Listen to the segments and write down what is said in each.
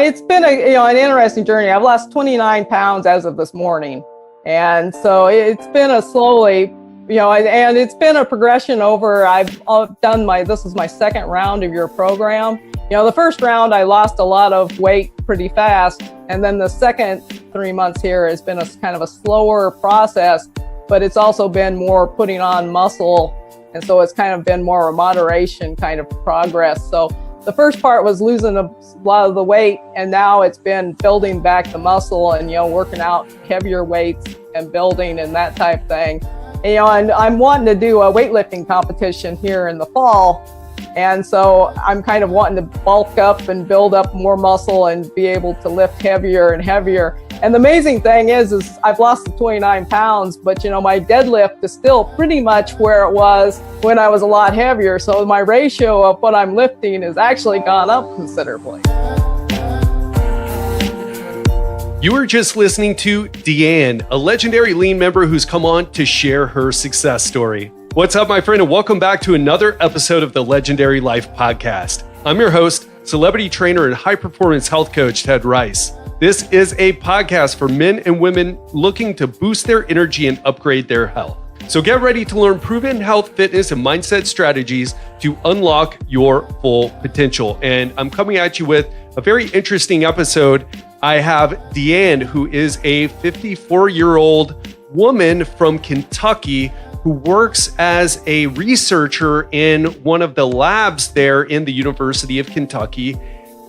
It's been an interesting journey. I've lost 29 pounds as of this morning. And so it's been a slowly, and it's been a progression over, I've done this is my second round of your program. The first round, I lost a lot of weight pretty fast. And then the second 3 months here has been a kind of a slower process, but it's also been more putting on muscle. And so it's kind of been more a moderation kind of progress. So the first part was losing a lot of the weight, and now it's been building back the muscle and, working out heavier weights and building and that type thing. And I'm wanting to do a weightlifting competition here in the fall. And so I'm kind of wanting to bulk up and build up more muscle and be able to lift heavier and heavier. And the amazing thing is I've lost the 29 pounds, but my deadlift is still pretty much where it was when I was a lot heavier. So my ratio of what I'm lifting has actually gone up considerably. You were just listening to Deann, a legendary lean member who's come on to share her success story. What's up, my friend, and welcome back to another episode of the Legendary Life Podcast. I'm your host, celebrity trainer and high-performance health coach, Ted Rice. This is a podcast for men and women looking to boost their energy and upgrade their health. So get ready to learn proven health, fitness, and mindset strategies to unlock your full potential. And I'm coming at you with a very interesting episode. I have Deann, who is a 54-year-old woman from Kentucky who works as a researcher in one of the labs there in the University of Kentucky.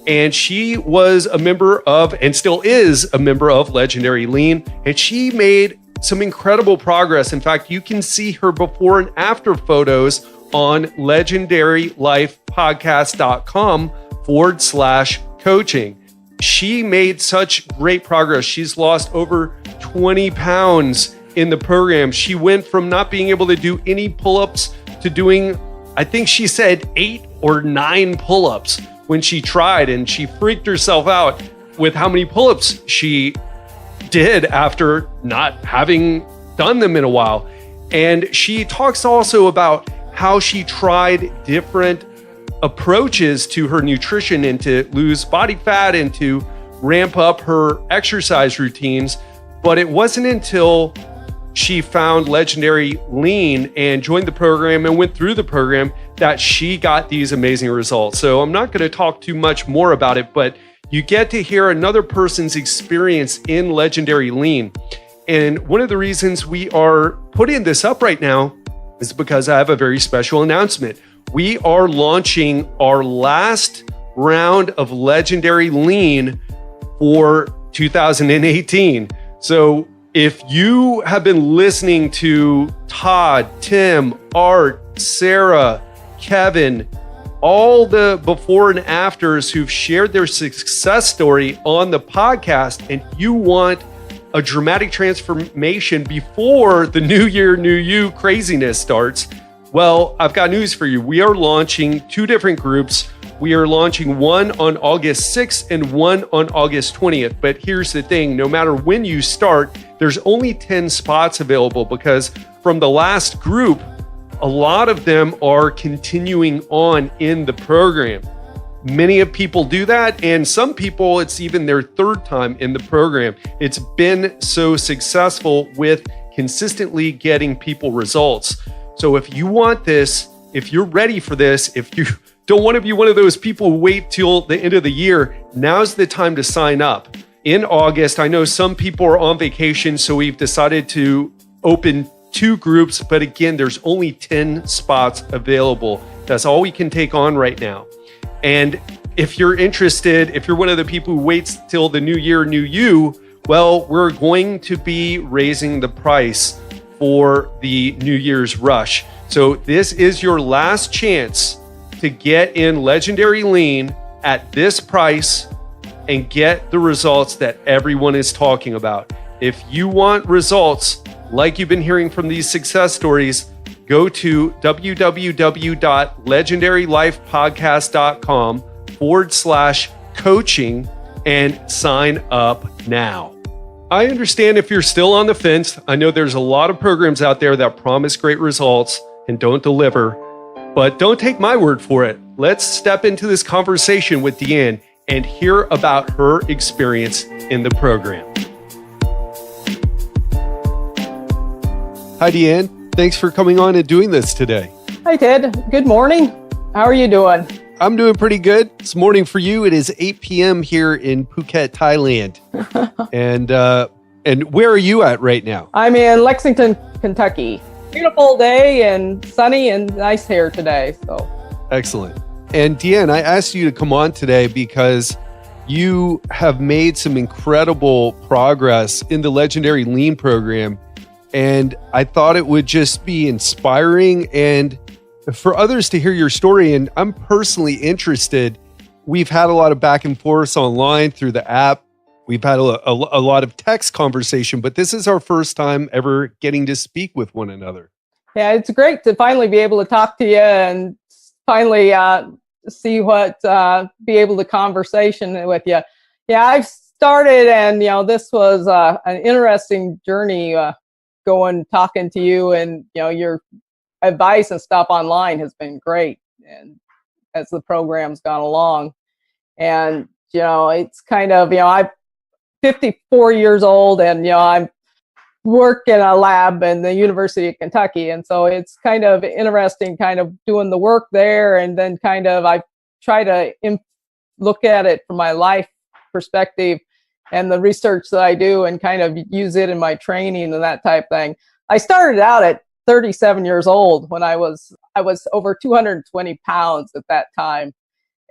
And she was a member of, and still is a member of, Legendary Lean. And she made some incredible progress. In fact, you can see her before and after photos on legendarylifepodcast.com/coaching. She made such great progress. She's lost over 20 pounds in the program. She went from not being able to do any pull-ups to doing, I think she said 8 or 9 pull-ups when she tried, and she freaked herself out with how many pull-ups she did after not having done them in a while. And she talks also about how she tried different approaches to her nutrition and to lose body fat and to ramp up her exercise routines. But it wasn't until she found Legendary Lean and joined the program and went through the program that she got these amazing results. So I'm not going to talk too much more about it, but you get to hear another person's experience in Legendary Lean. And one of the reasons we are putting this up right now is because I have a very special announcement. We are launching our last round of Legendary Lean for 2018. So if you have been listening to Todd, Tim, Art, Sarah, Kevin, all the before and afters who've shared their success story on the podcast, and you want a dramatic transformation before the new year, new you craziness starts, well, I've got news for you. We are launching 2 different groups. We are launching one on August 6th and one on August 20th. But here's the thing, no matter when you start, there's only 10 spots available because from the last group, a lot of them are continuing on in the program. Many of people do that, and some people, it's even their 3rd time in the program. It's been so successful with consistently getting people results. So if you want this, if you're ready for this, if you don't want to be one of those people who wait till the end of the year, now's the time to sign up. In August, I know some people are on vacation, so we've decided to open 2 groups, but again, there's only 10 spots available. That's all we can take on right now. And if you're interested, if you're one of the people who waits till the new year, new you, well, we're going to be raising the price for the New Year's rush. So this is your last chance to get in Legendary Lean at this price and get the results that everyone is talking about. If you want results like you've been hearing from these success stories, go to www.legendarylifepodcast.com/coaching and sign up now. I understand if you're still on the fence. I know there's a lot of programs out there that promise great results and don't deliver, but don't take my word for it. Let's step into this conversation with Deann and hear about her experience in the program. Hi, Deann. Thanks for coming on and doing this today. Hi, Ted. Good morning. How are you doing? I'm doing pretty good. It's morning for you. It is 8 p.m. here in Phuket, Thailand. And where are you at right now? I'm in Lexington, Kentucky. Beautiful day and sunny and nice here today. So excellent. And Deann, I asked you to come on today because you have made some incredible progress in the Legendary Lean program. And I thought it would just be inspiring and for others to hear your story. And I'm personally interested. We've had a lot of back and forth online through the app. We've had a lot of text conversation, but this is our first time ever getting to speak with one another. Yeah, it's great to finally be able to talk to you and finally see what, be able to conversation with you. Yeah, I've started and, this was an interesting journey talking to you, and your advice and stuff online has been great, and as the program's gone along. And it's kind of I'm 54 years old, and I work in a lab in the University of Kentucky, and so it's kind of interesting kind of doing the work there, and then kind of I try to look at it from my life perspective and the research that I do and kind of use it in my training and that type thing. I started out at 37 years old when I was over 220 pounds at that time.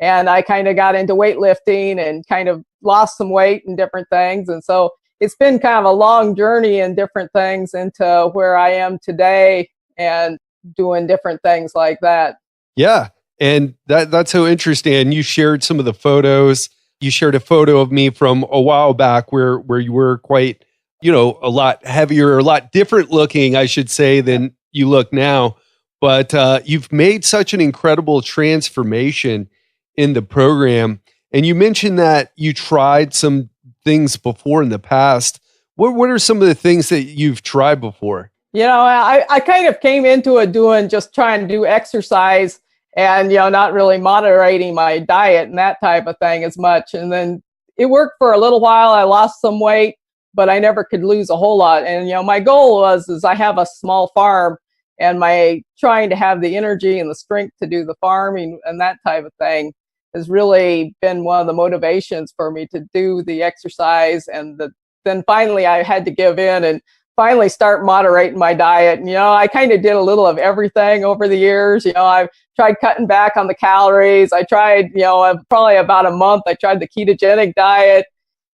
And I kind of got into weightlifting and kind of lost some weight and different things. And so it's been kind of a long journey in different things into where I am today and doing different things like that. Yeah. And that's so interesting. And you shared some of the photos. You shared a photo of me from a while back where you were quite, a lot heavier, a lot different looking, I should say, than you look now. But you've made such an incredible transformation in the program. And you mentioned that you tried some things before in the past. What are some of the things that you've tried before? I kind of came into it just trying to do exercise and, not really moderating my diet and that type of thing as much. And then it worked for a little while. I lost some weight, but I never could lose a whole lot. And, my goal is I have a small farm, and my trying to have the energy and the strength to do the farming and that type of thing has really been one of the motivations for me to do the exercise. And then finally I had to give in and finally start moderating my diet. And, I kind of did a little of everything over the years. I've tried cutting back on the calories. I tried, probably about a month, I tried the ketogenic diet.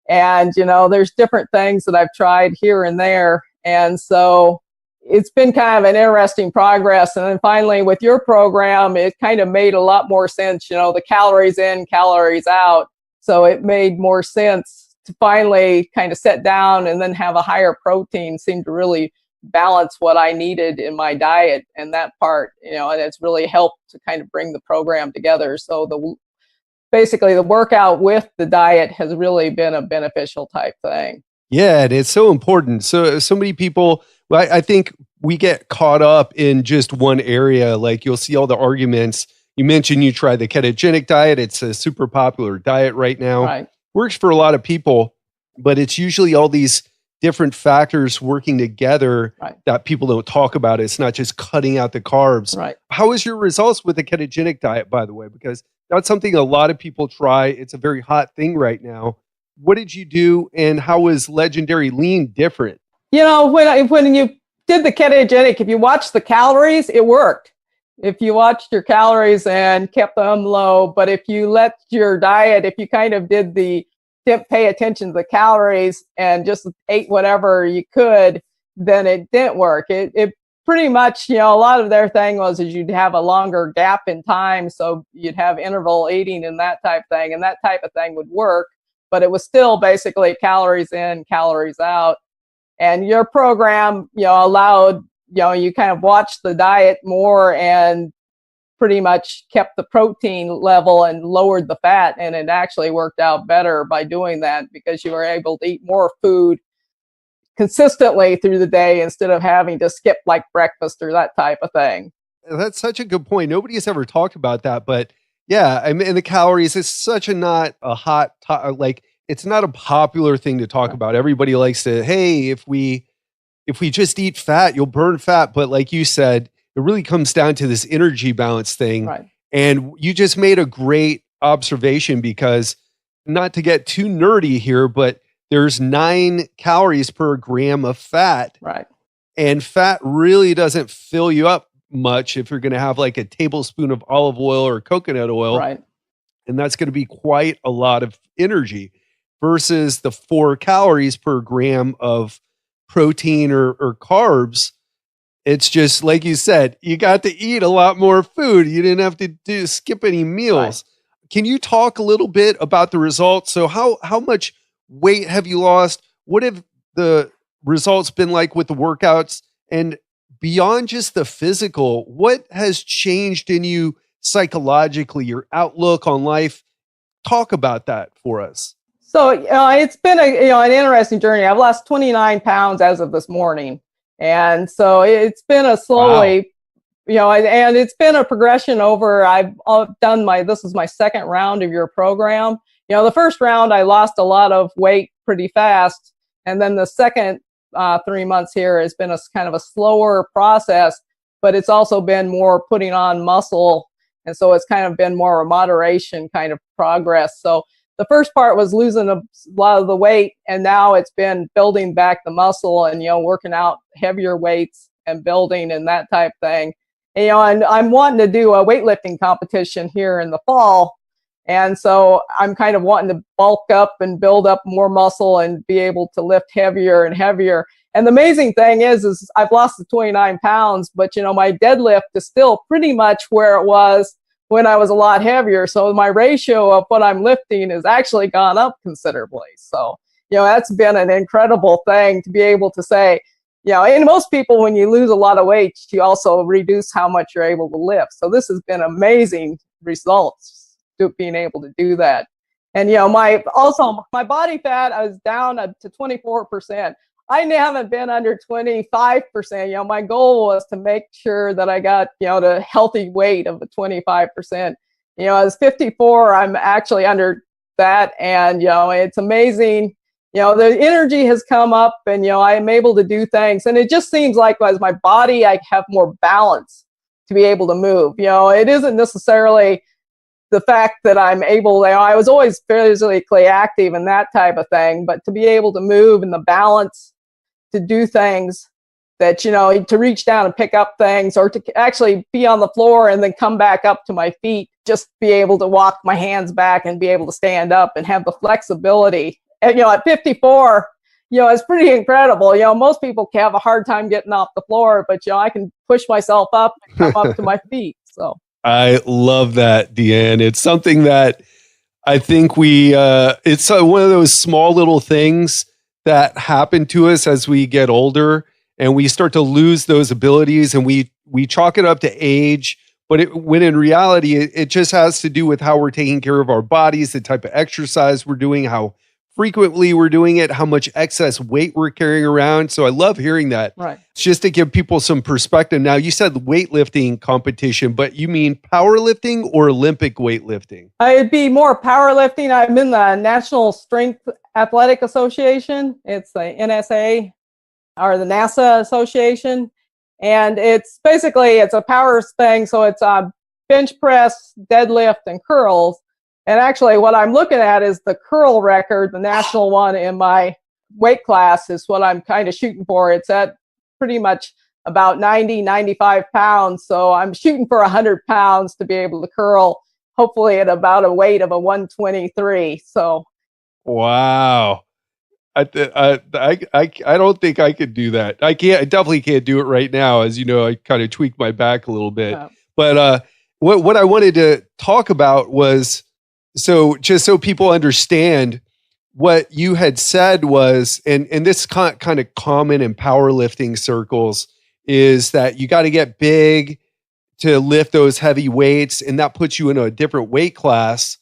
And, there's different things that I've tried here and there. And so it's been kind of an interesting progress. And then finally with your program, it kind of made a lot more sense, the calories in, calories out. So it made more sense to finally kind of sit down and then have a higher protein seemed to really balance what I needed in my diet and that part, and it's really helped to kind of bring the program together. So basically the workout with the diet has really been a beneficial type thing. Yeah, and it's so important. So many people, I think we get caught up in just one area. Like you'll see all the arguments. You mentioned you tried the ketogenic diet. It's a super popular diet right now. Right. Works for a lot of people, but it's usually all these different factors working together that people don't talk about. It's not just cutting out the carbs. Right. How is your results with the ketogenic diet, by the way? Because that's something a lot of people try. It's a very hot thing right now. What did you do, and how is Legendary Lean different? When you did the ketogenic, if you watch the calories, it worked. If you watched your calories and kept them low, but if you let your diet, if you kind of didn't pay attention to the calories and just ate whatever you could, then it didn't work. It pretty much, a lot of their thing was you'd have a longer gap in time, so you'd have interval eating and that type of thing, and that type of thing would work, but it was still basically calories in, calories out. And your program, allowed, you kind of watched the diet more and pretty much kept the protein level and lowered the fat. And it actually worked out better by doing that because you were able to eat more food consistently through the day instead of having to skip like breakfast or that type of thing. That's such a good point. Nobody has ever talked about that, but Yeah, I mean, and the calories is such a not a hot like it's not a popular thing to talk Right. about. Everybody likes to, hey, if we just eat fat, you'll burn fat. But like you said, it really comes down to this energy balance thing. Right. And you just made a great observation because not to get too nerdy here, but there's 9 calories per gram of fat. Right. And fat really doesn't fill you up much if you're going to have like a tablespoon of olive oil or coconut oil. Right. And that's going to be quite a lot of energy versus the 4 calories per gram of protein or carbs. It's just like you said, you got to eat a lot more food. You didn't have to skip any meals. Right. Can you talk a little bit about the results? So how much weight have you lost? What have the results been like with the workouts? And beyond just the physical, what has changed in you psychologically, your outlook on life? Talk about that for us. So it's been an interesting journey. I've lost 29 pounds as of this morning, and so it's been a slowly, and it's been a progression over. I've done this is my second round of your program. The first round I lost a lot of weight pretty fast, and then the second 3 months here has been a kind of a slower process, but it's also been more putting on muscle, and so it's kind of been more a moderation kind of progress. So the first part was losing a lot of the weight, and now it's been building back the muscle and, working out heavier weights and building and that type thing. And I'm wanting to do a weightlifting competition here in the fall. And so I'm kind of wanting to bulk up and build up more muscle and be able to lift heavier and heavier. And the amazing thing is I've lost the 29 pounds, but, my deadlift is still pretty much where it was when I was a lot heavier. So my ratio of what I'm lifting has actually gone up considerably. So, that's been an incredible thing to be able to say, and most people, when you lose a lot of weight, you also reduce how much you're able to lift. So this has been amazing results to being able to do that. And, my body fat, I was down to 24%. I haven't been under 25%. My goal was to make sure that I got, the healthy weight of the 25%. As 54, I'm actually under that. And, it's amazing. The energy has come up and, I'm able to do things. And it just seems like as my body, I have more balance to be able to move. It isn't necessarily the fact that I'm able, I was always physically active and that type of thing, but to be able to move and the balance to do things that, to reach down and pick up things or to actually be on the floor and then come back up to my feet, just be able to walk my hands back and be able to stand up and have the flexibility. And, at 54, it's pretty incredible. Most people can have a hard time getting off the floor, but, I can push myself up and come up to my feet. So I love that, Deann. It's something that I think it's one of those small little things that happen to us as we get older and we start to lose those abilities, and we chalk it up to age. But when in reality, it just has to do with how we're taking care of our bodies, the type of exercise we're doing, how frequently we're doing it, how much excess weight we're carrying around. So I love hearing that. Right. It's just to give people some perspective. Now, you said weightlifting competition, but you mean powerlifting or Olympic weightlifting? It'd be more powerlifting. I'm in the National Strength Athletic Association. It's the NSA or the NASA Association. And it's a power thing. So it's bench press, deadlift, and curls. And actually what I'm looking at is the curl record, the national one in my weight class is what I'm kind of shooting for. It's at pretty much about 90, 95 pounds. So I'm shooting for 100 pounds to be able to curl, hopefully at about a weight of a 123. So. Wow. I don't think I could do that. I definitely can't do it right now. As you know, I kind of tweaked my back a little bit, Yeah. But what I wanted to talk about was, so just so people understand what you had said was, and this kind of common in powerlifting circles, is that you got to get big to lift those heavy weights, and that puts you in a different weight class.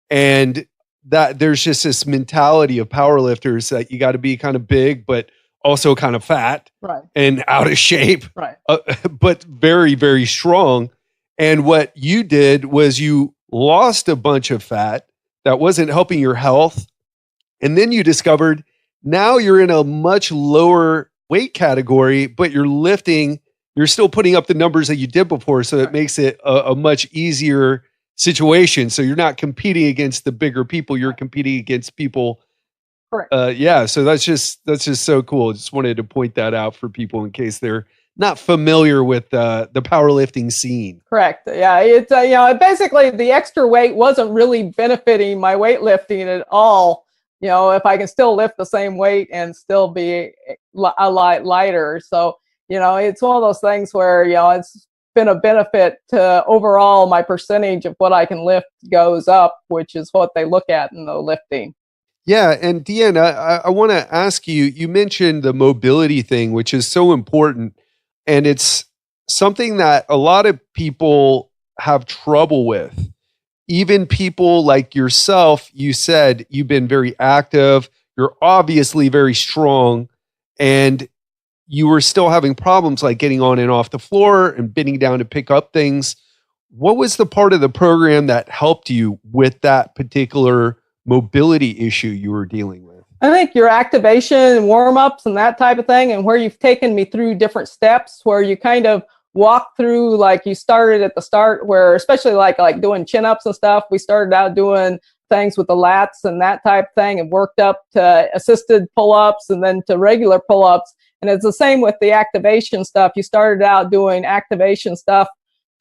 And that there's just this mentality of powerlifters that you got to be kind of big, but also kind of fat, right, and out of shape, right, but very, very strong. And what you did was you lost a bunch of fat that wasn't helping your health. And then you discovered now you're in a much lower weight category, but you're still putting up the numbers that you did before. So it makes it a much easier situation. So you're not competing against the bigger people, you're competing against people. Correct. Yeah. So that's just so cool. Just wanted to point that out for people in case they're not familiar with the powerlifting scene. Correct. Yeah. It's, basically the extra weight wasn't really benefiting my weightlifting at all. If I can still lift the same weight and still be a lot lighter. So, it's one of those things where, it's been a benefit to overall my percentage of what I can lift goes up, which is what they look at in the lifting. Yeah. And Deann, I want to ask you, you mentioned the mobility thing, which is so important. And it's something that a lot of people have trouble with. Even people like yourself, you said you've been very active, you're obviously very strong, and you were still having problems like getting on and off the floor and bending down to pick up things. What was the part of the program that helped you with that particular mobility issue you were dealing with? I think your activation and warm-ups and that type of thing, and where you've taken me through different steps where you kind of walk through, like you started at the start where, especially like doing chin-ups and stuff, we started out doing things with the lats and that type of thing and worked up to assisted pull-ups and then to regular pull-ups. And it's the same with the activation stuff. You started out doing activation stuff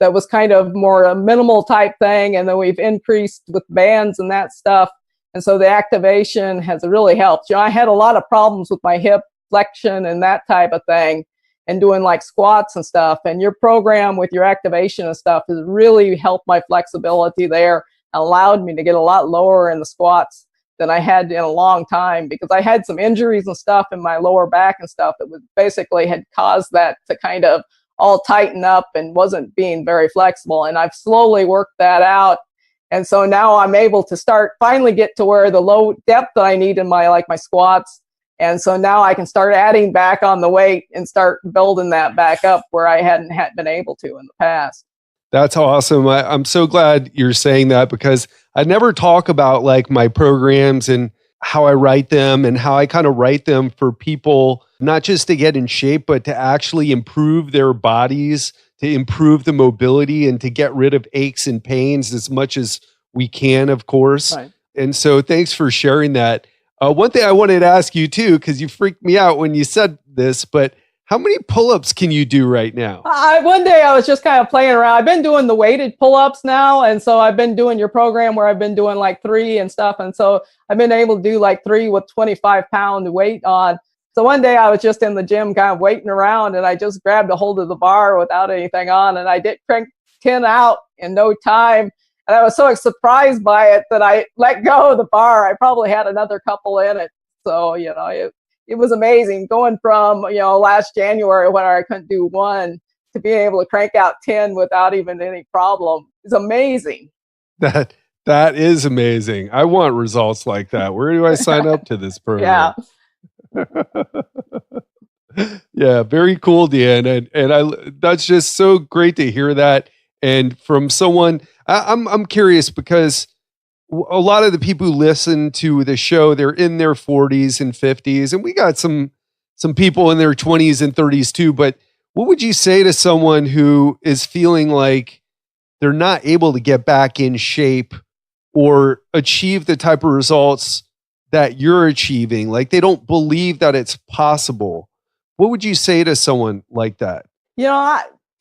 that was kind of more a minimal type thing, and then we've increased with bands and that stuff. And so the activation has really helped. I had a lot of problems with my hip flexion and that type of thing and doing like squats and stuff. And your program with your activation and stuff has really helped my flexibility there, allowed me to get a lot lower in the squats than I had in a long time, because I had some injuries and stuff in my lower back and stuff that was basically had caused that to kind of all tighten up and wasn't being very flexible. And I've slowly worked that out. And so now I'm able to finally get to where the low depth that I need in my squats. And so now I can start adding back on the weight and start building that back up where I hadn't been able to in the past. That's awesome. I'm so glad you're saying that, because I never talk about like my programs and how I write them and how I kind of write them for people, not just to get in shape, but to actually improve their bodies, to improve the mobility and to get rid of aches and pains as much as we can, of course. Right. And so thanks for sharing that. One thing I wanted to ask you too, because you freaked me out when you said this, but how many pull-ups can you do right now? One day I was just kind of playing around. I've been doing the weighted pull-ups now. And so I've been doing your program where I've been doing like 3 and stuff. And so I've been able to do like 3 with 25-pound weight on. So one day I was just in the gym kind of waiting around, and I just grabbed a hold of the bar without anything on, and I did crank 10 out in no time. And I was so surprised by it that I let go of the bar. I probably had another couple in it. So, it was amazing going from, last January when I couldn't do 1 to being able to crank out 10 without even any problem. It's amazing. That is amazing. I want results like that. Where do I sign up to this program? Yeah. Yeah, very cool, Deann. And that's just so great to hear that. And from someone, I'm curious, because a lot of the people who listen to the show, they're in their 40s and 50s, and we got some people in their 20s and 30s too. But what would you say to someone who is feeling like they're not able to get back in shape or achieve the type of results that you're achieving? Like they don't believe that it's possible. What would you say to someone like that?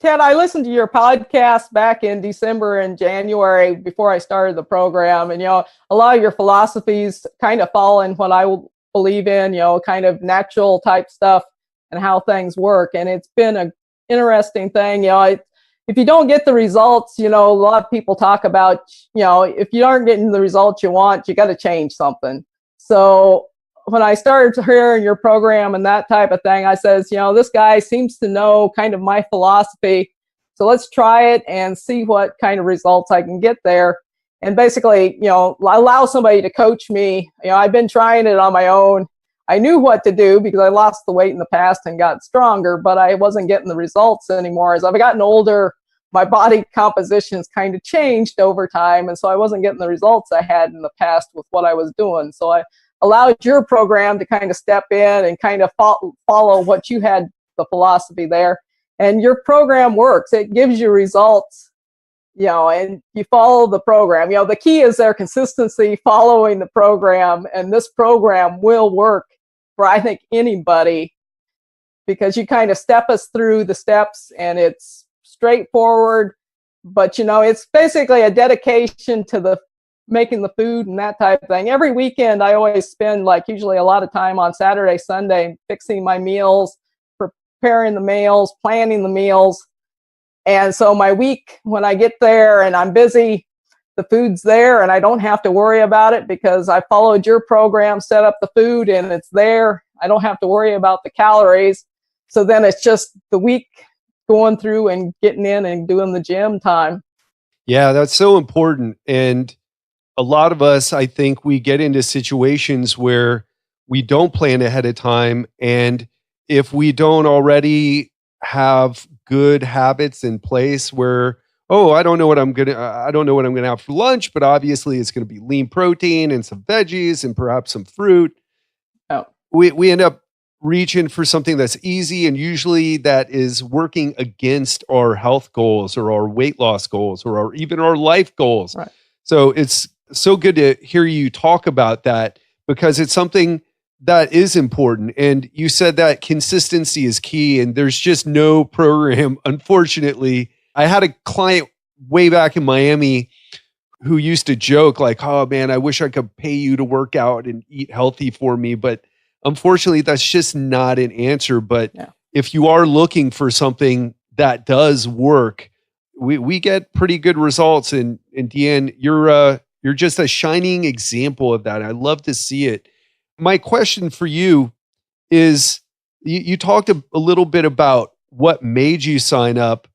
Ted, I listened to your podcast back in December and January before I started the program. And, a lot of your philosophies kind of fall in what I believe in, kind of natural type stuff and how things work. And it's been an interesting thing. If you don't get the results, a lot of people talk about, if you aren't getting the results you want, you got to change something. So when I started hearing your program and that type of thing, I says, this guy seems to know kind of my philosophy. So let's try it and see what kind of results I can get there. And basically, allow somebody to coach me. I've been trying it on my own. I knew what to do because I lost the weight in the past and got stronger, but I wasn't getting the results anymore. As I've gotten older, my body composition's kind of changed over time. And so I wasn't getting the results I had in the past with what I was doing. So I allowed your program to kind of step in and kind of follow what you had, the philosophy there. And your program works. It gives you results, and you follow the program. The key is their consistency, following the program. And this program will work for, I think, anybody, because you kind of step us through the steps, and it's straightforward. But, it's basically a dedication to the making the food and that type of thing. Every weekend, I always spend usually a lot of time on Saturday, Sunday, fixing my meals, preparing the meals, planning the meals. And so my week, when I get there and I'm busy, the food's there and I don't have to worry about it because I followed your program, set up the food, and it's there. I don't have to worry about the calories. So then it's just the week going through and getting in and doing the gym time. Yeah, that's so important. And a lot of us, I think, we get into situations where we don't plan ahead of time. And if we don't already have good habits in place where, I don't know what I'm going to have for lunch, but obviously it's going to be lean protein and some veggies and perhaps some fruit. Oh. We end up reaching for something that's easy, and usually that is working against our health goals or our weight loss goals or even our life goals. Right. So it's so good to hear you talk about that, because it's something that is important. And you said that consistency is key, and there's just no program. Unfortunately, I had a client way back in Miami who used to joke oh man, I wish I could pay you to work out and eat healthy for me. But unfortunately, that's just not an answer. But if you are looking for something that does work, we get pretty good results. And Deann, you're just a shining example of that. I love to see it. My question for you is, you talked a little bit about what made you sign up.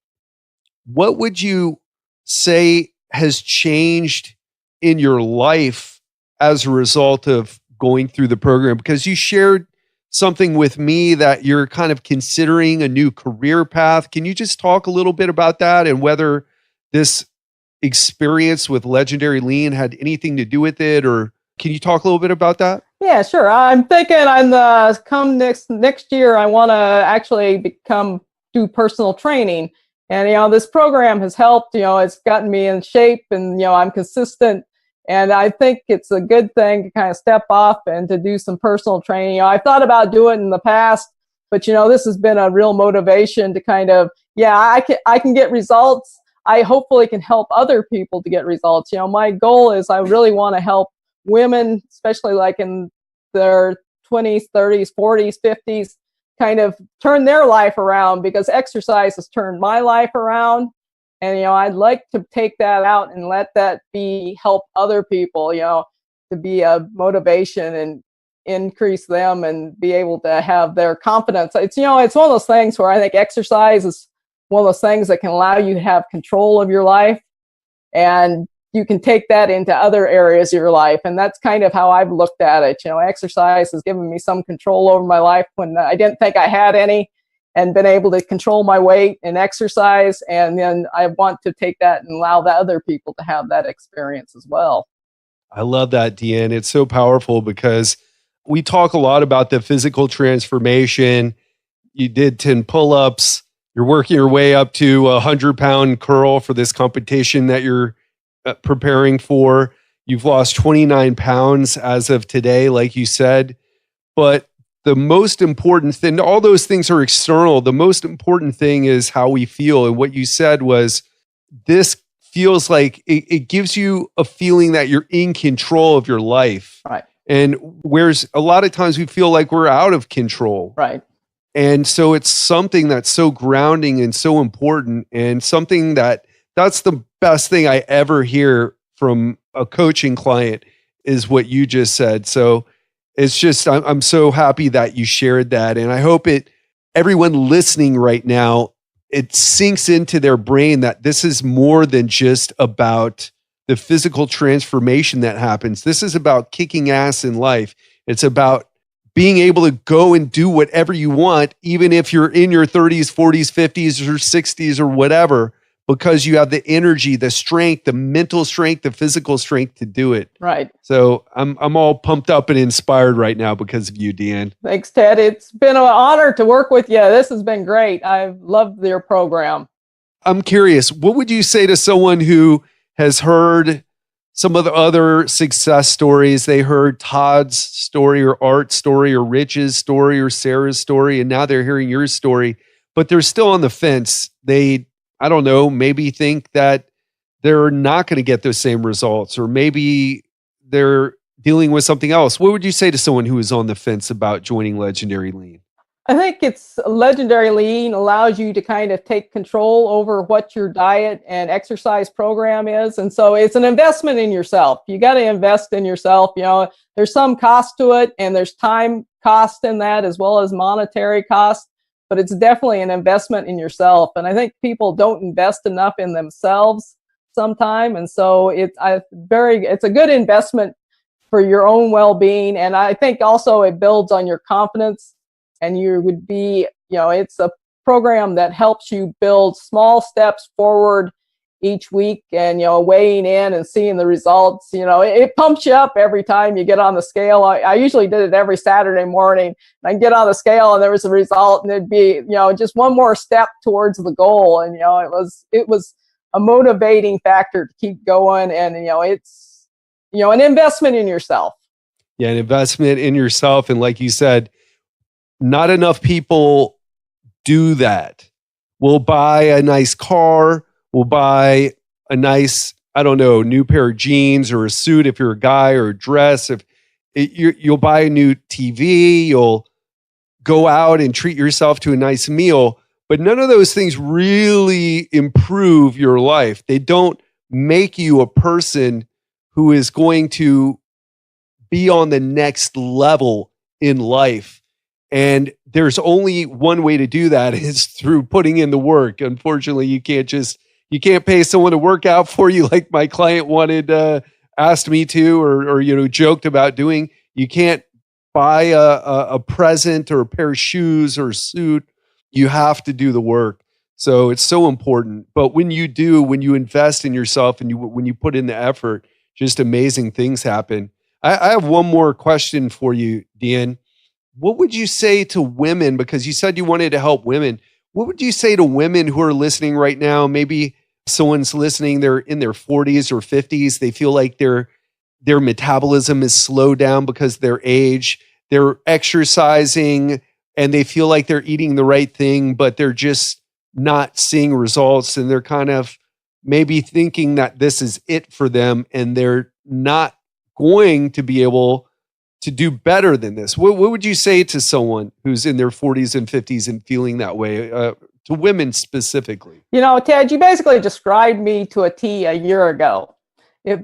What would you say has changed in your life as a result of going through the program? Because you shared something with me that you're kind of considering a new career path. Can you just talk a little bit about that and whether this experience with Legendary Lean had anything to do with it? Or can you talk a little bit about that? Yeah, sure. I'm thinking come next year, I want to actually do personal training. And, this program has helped, it's gotten me in shape, and, I'm consistent. And I think it's a good thing to kind of step off and to do some personal training. I've thought about doing it in the past, but, this has been a real motivation to kind of, I can get results. I hopefully can help other people to get results. My goal is I really want to help women, especially in their 20s, 30s, 40s, 50s, kind of turn their life around, because exercise has turned my life around. And, I'd like to take that out and let that help other people, to be a motivation and increase them and be able to have their confidence. It's, it's one of those things where I think exercise is one of those things that can allow you to have control of your life, and you can take that into other areas of your life. And that's kind of how I've looked at it. Exercise has given me some control over my life when I didn't think I had any, and been able to control my weight and exercise. And then I want to take that and allow the other people to have that experience as well. I love that, Deann. It's so powerful because we talk a lot about the physical transformation. You did 10 pull-ups. You're working your way up to a 100-pound curl for this competition that you're preparing for. You've lost 29 pounds as of today, like you said. But the most important thing, all those things are external. The most important thing is how we feel. And what you said was, this feels like it gives you a feeling that you're in control of your life. Right. And whereas a lot of times we feel like we're out of control. Right. And so it's something that's so grounding and so important, and something that's the best thing I ever hear from a coaching client is what you just said. So it's just, I'm so happy that you shared that. And I hope everyone listening right now, it sinks into their brain that this is more than just about the physical transformation that happens. This is about kicking ass in life. It's about being able to go and do whatever you want, even if you're in your 30s, 40s, 50s, or 60s or whatever. because you have the energy, the strength, the mental strength, the physical strength to do it. Right. So I'm all pumped up and inspired right now because of you, Deann. Thanks, Ted. It's been an honor to work with you. This has been great. I've loved your program. I'm curious, what would you say to someone who has heard some of the other success stories? They heard Todd's story or Art's story or Rich's story or Sarah's story, and now they're hearing your story, but they're still on the fence. They, I don't know, maybe think that they're not going to get those same results, or maybe they're dealing with something else. What would you say to someone who is on the fence about joining Legendary Lean? I think it's Legendary Lean allows you to kind of take control over what your diet and exercise program is. And so it's an investment in yourself. You got to invest in yourself. You know, there's some cost to it, and there's time cost in that as well as monetary cost, but it's definitely an investment in yourself. And I think people don't invest enough in themselves sometime. And so it's a good investment for your own well-being. And I think also it builds on your confidence. And you would be, you know, it's a program that helps you build small steps forward each week, and, you know, weighing in and seeing the results. You know, it pumps you up every time you get on the scale. I usually did it every Saturday morning. I'd get on the scale and there was a result, and it'd be, you know, just one more step towards the goal. And, you know, it was a motivating factor to keep going. And, you know, it's, you know, an investment in yourself. Yeah, an investment in yourself. And like you said, not enough people do that. We'll buy a nice car. We'll buy a nice, I don't know, new pair of jeans or a suit if you're a guy, or a dress. You'll buy a new TV, you'll go out and treat yourself to a nice meal. But none of those things really improve your life. They don't make you a person who is going to be on the next level in life. And there's only one way to do that, is through putting in the work. Unfortunately, you can't pay someone to work out for you like my client asked me to, or you know, joked about doing. You can't buy a present or a pair of shoes or a suit. You have to do the work. So it's so important. But when you do, when you invest in yourself and when you put in the effort, just amazing things happen. I have one more question for you, Deann. What would you say to women? Because you said you wanted to help women. What would you say to women who are listening right now? Maybe someone's listening, they're in their 40s or 50s. They feel like their metabolism is slowed down because of their age. They're exercising and they feel like they're eating the right thing, but they're just not seeing results. And they're kind of maybe thinking that this is it for them, and they're not going to be able to do better than this. What would you say to someone who's in their 40s and 50s and feeling that way, to women specifically? You know, Ted, you basically described me to a T a year ago.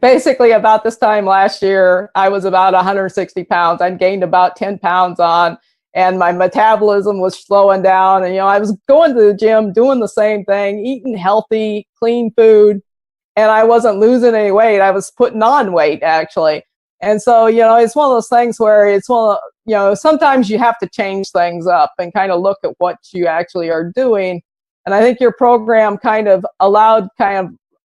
Basically, about this time last year, I was about 160 pounds. I'd gained about 10 pounds on, and my metabolism was slowing down. And, you know, I was going to the gym, doing the same thing, eating healthy, clean food, and I wasn't losing any weight. I was putting on weight, actually. And so, you know, it's one of those things where you know, sometimes you have to change things up and kind of look at what you actually are doing. And I think your program kind of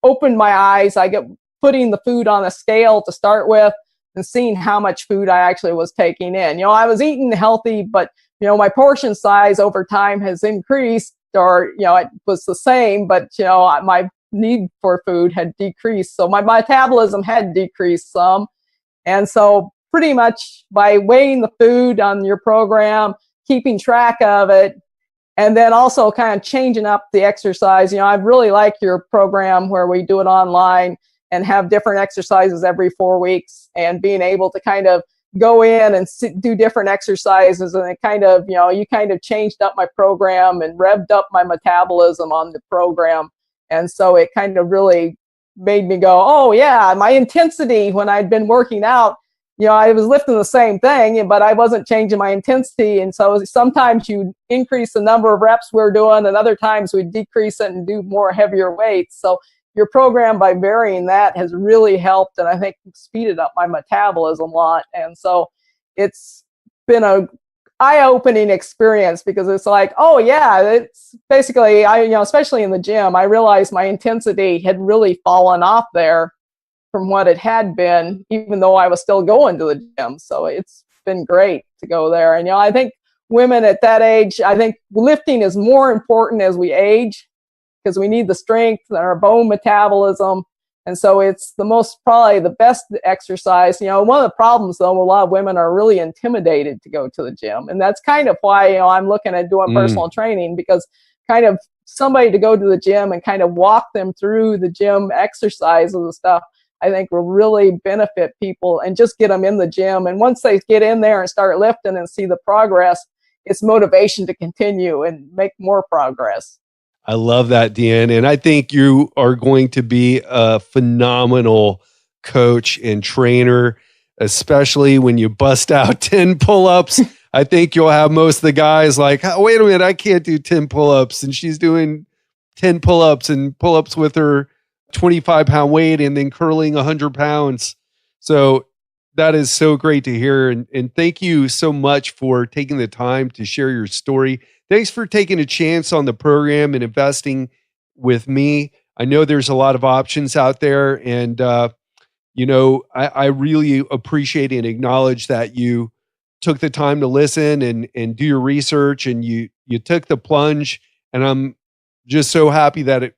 opened my eyes. I get putting the food on a scale to start with and seeing how much food I actually was taking in. You know, I was eating healthy, but, you know, my portion size over time has increased, or, you know, it was the same, but, you know, my need for food had decreased. So my metabolism had decreased some. And so pretty much by weighing the food on your program, keeping track of it, and then also kind of changing up the exercise. You know, I really like your program where we do it online and have different exercises every 4 weeks, and being able to kind of go in and do different exercises. And it kind of, you know, you kind of changed up my program and revved up my metabolism on the program. And so it kind of really made me go, oh yeah, my intensity when I'd been working out, you know, I was lifting the same thing, but I wasn't changing my intensity. And so sometimes you increase the number of reps we're doing, and other times we decrease it and do more heavier weights. So your program, by varying that, has really helped, and I think speeded up my metabolism a lot. And so it's been eye-opening experience, because it's like, oh yeah, it's basically, especially in the gym, I realized my intensity had really fallen off there from what it had been, even though I was still going to the gym. So it's been great to go there. And, I think women at that age, I think lifting is more important as we age, because we need the strength and our bone metabolism. And so it's probably the best exercise. One of the problems, though, a lot of women are really intimidated to go to the gym. And that's kind of why, I'm looking at doing personal training, because kind of somebody to go to the gym and kind of walk them through the gym exercises and stuff, I think will really benefit people, and just get them in the gym. And once they get in there and start lifting and see the progress, it's motivation to continue and make more progress. I love that, Deann. And I think you are going to be a phenomenal coach and trainer, especially when you bust out 10 pull-ups. I think you'll have most of the guys like, oh, wait a minute, I can't do 10 pull-ups. And she's doing 10 pull-ups and pull-ups with her 25-pound weight and then curling 100 pounds. So that is so great to hear. And thank you so much for taking the time to share your story. Thanks for taking a chance on the program and investing with me. I know there's a lot of options out there, and I really appreciate and acknowledge that you took the time to listen and do your research, and you took the plunge. And I'm just so happy that it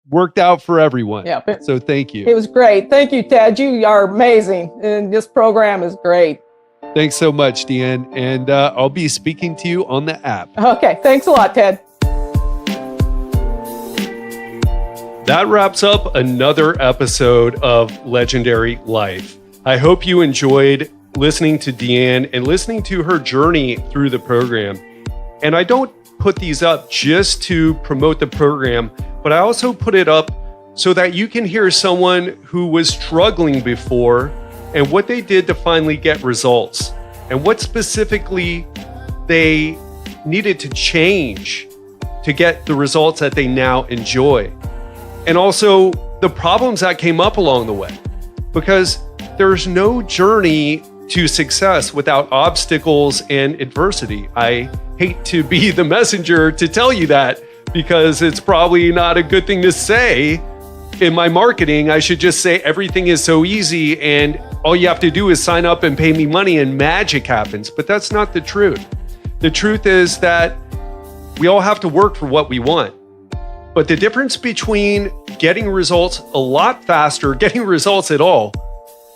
worked out for everyone. Yeah. So thank you. It was great. Thank you, Ted. You are amazing, and this program is great. Thanks so much, Deann. And I'll be speaking to you on the app. Okay. Thanks a lot, Ted. That wraps up another episode of Legendary Life. I hope you enjoyed listening to Deann and listening to her journey through the program. And I don't put these up just to promote the program, but I also put it up so that you can hear someone who was struggling before and what they did to finally get results, and what specifically they needed to change to get the results that they now enjoy. And also the problems that came up along the way, because there's no journey to success without obstacles and adversity. I hate to be the messenger to tell you that, because it's probably not a good thing to say. In my marketing, I should just say everything is so easy and all you have to do is sign up and pay me money and magic happens. But that's not the truth. The truth is that we all have to work for what we want. But the difference between getting results a lot faster, getting results at all,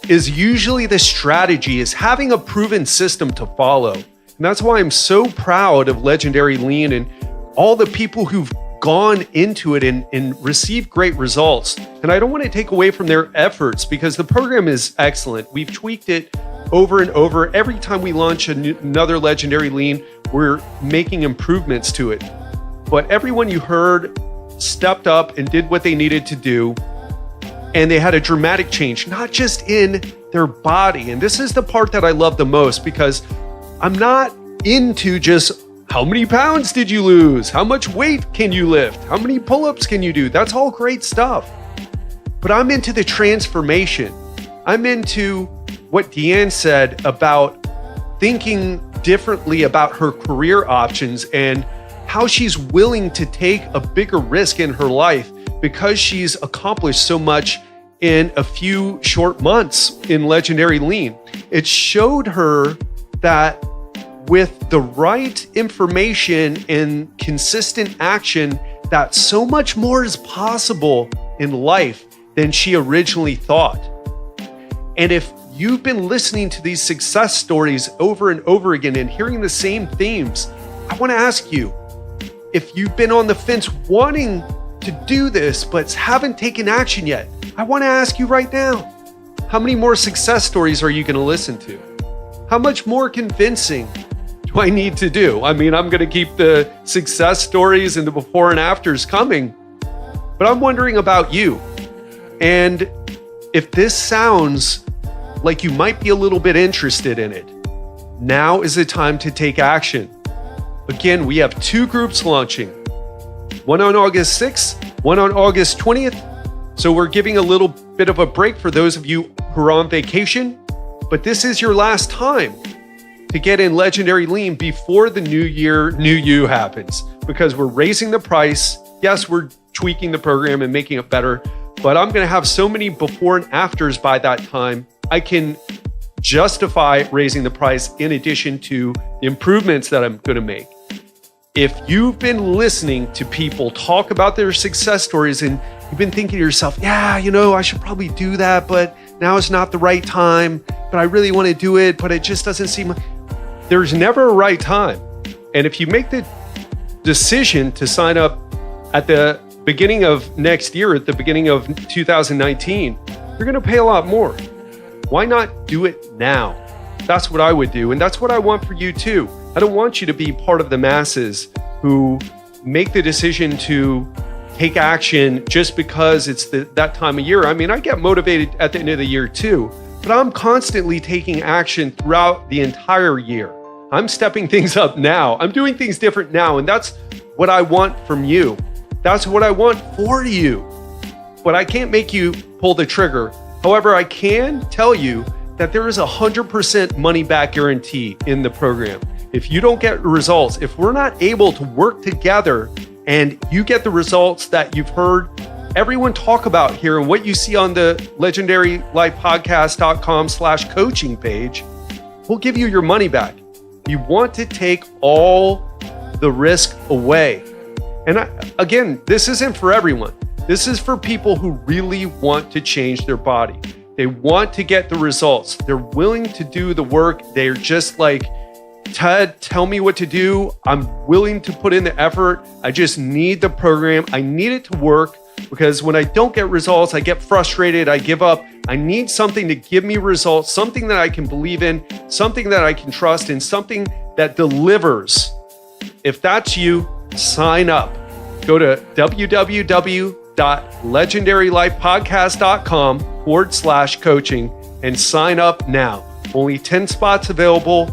is usually the strategy, is having a proven system to follow. And that's why I'm so proud of Legendary Lean and all the people who've gone into it and received great results. And I don't want to take away from their efforts, because the program is excellent. We've tweaked it over and over. Every time we launch another Legendary Lean, we're making improvements to it. But everyone you heard stepped up and did what they needed to do. And they had a dramatic change, not just in their body. And this is the part that I love the most, because I'm not into just how many pounds did you lose? How much weight can you lift? How many pull-ups can you do? That's all great stuff. But I'm into the transformation. I'm into what Deann said about thinking differently about her career options and how she's willing to take a bigger risk in her life because she's accomplished so much in a few short months in Legendary Lean. It showed her that with the right information and consistent action, that so much more is possible in life than she originally thought. And if you've been listening to these success stories over and over again and hearing the same themes, I want to ask you, if you've been on the fence wanting to do this but haven't taken action yet, I want to ask you right now, how many more success stories are you going to listen to? How much more convincing do I need to do? I mean, I'm going to keep the success stories and the before and afters coming, but I'm wondering about you. And if this sounds like you might be a little bit interested in it, now is the time to take action. Again, we have 2 groups launching, one on August 6th, one on August 20th. So we're giving a little bit of a break for those of you who are on vacation, but this is your last time to get in Legendary Lean before the new year, new you happens, because we're raising the price. Yes, we're tweaking the program and making it better, but I'm going to have so many before and afters by that time. I can justify raising the price in addition to the improvements that I'm going to make. If you've been listening to people talk about their success stories and you've been thinking to yourself, yeah, I should probably do that, but now is not the right time, but I really want to do it, but it just doesn't seem like... There's never a right time. And if you make the decision to sign up at the beginning of next year, at the beginning of 2019, you're going to pay a lot more. Why not do it now? That's what I would do. And that's what I want for you too. I don't want you to be part of the masses who make the decision to take action just because it's that time of year. I mean, I get motivated at the end of the year too, but I'm constantly taking action throughout the entire year. I'm stepping things up now. I'm doing things different now. And that's what I want from you. That's what I want for you. But I can't make you pull the trigger. However, I can tell you that there is 100% money back guarantee in the program. If you don't get results, if we're not able to work together and you get the results that you've heard everyone talk about here and what you see on the legendarylifepodcast.com/coaching page, we'll give you your money back. You want to take all the risk away. And again, this isn't for everyone. This is for people who really want to change their body. They want to get the results. They're willing to do the work. They're just like, Ted, tell me what to do. I'm willing to put in the effort. I just need the program. I need it to work because when I don't get results, I get frustrated. I give up. I need something to give me results, something that I can believe in, something that I can trust in, something that delivers. If that's you, sign up. Go to www.legendarylifepodcast.com/coaching and sign up now. Only 10 spots available.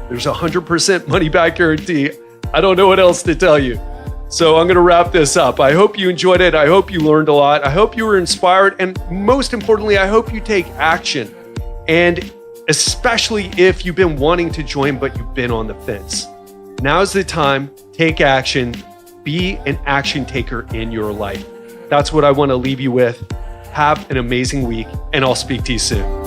There's 100% money back guarantee. I don't know what else to tell you. So I'm going to wrap this up. I hope you enjoyed it. I hope you learned a lot. I hope you were inspired. And most importantly, I hope you take action. And especially if you've been wanting to join, but you've been on the fence. Now's the time. Take action. Be an action taker in your life. That's what I want to leave you with. Have an amazing week, and I'll speak to you soon.